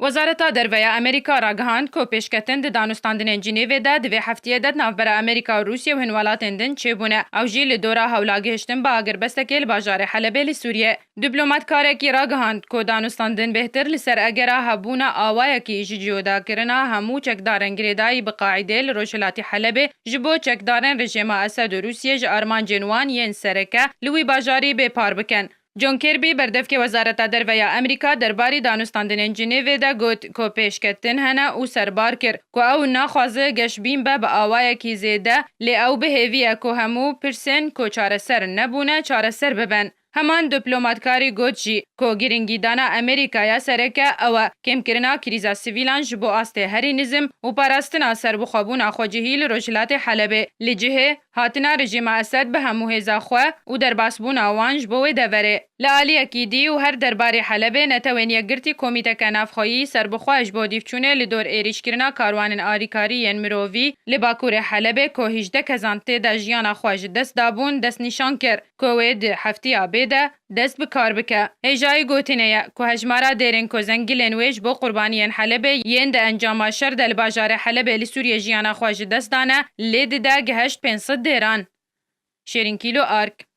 وزارتا درویا امریکا را گهاند کو پیشکتن د دانستاندن جنیو ده دوی هفتیه ده نافبر امریکا و روسیه و هنولاتن دن چه بونه او جی لدورا هولا گهشتن با اگر بستکیل باجار حلبه لسوریه. دیپلومات کارکی را گهاند کو دانستاندن بهتر لسر اگرا هبونا آوایا کی جیودا کرنا همو چکدارن گریدای بقاعده لروشلاتی حلبه جبو چکدارن رژیم اسد و روسیه جارمان جنوان ین سرکه لوی باجاری به پار بکن. جون کربی بردف که وزارت درویا امریکا درباری دانستاندن جنیو ده گوت کو پیشکتن هنه او سربار کر کو او ناخوازه گشبین به آوای کی زیده لی او به هیویه کو همو پرسن کو چارسر نبونه چارسر ببن. همان دیپلوماتکاری گوت جی کو گرنگی دانا امریکا یا سرکه او کم کرنا کریزا سیویلان جبو آسته هری نظم و پاراستنا سر بخوابون آخوجهیل روشلات حلبه لجهه هاتنا رژیم اسد به همو هزا خواه و در باسبون آوانج بوی دوره. لعالی اکیدی و هر درباری حلبه نتوینی گرتی کمیته کنافخویی سر بخواهش با دیفچونه لدور ایریش کرنا کاروان آریکاری ین مرووی لباکور حلبه که 18 کزانته دا جیان خواهش دست دابون دست نشان کر که وید هفتی آبیده دست بکار بکه. هجای گوتینه که هجمارا دیرین که زنگیلین ویش با قربانیان حلبه ین ده انجام شر دل باجار حلبه لسوریه جیان خواهش دست دانه لید ده گهشت 500 دیران. شیرین کیلو آرک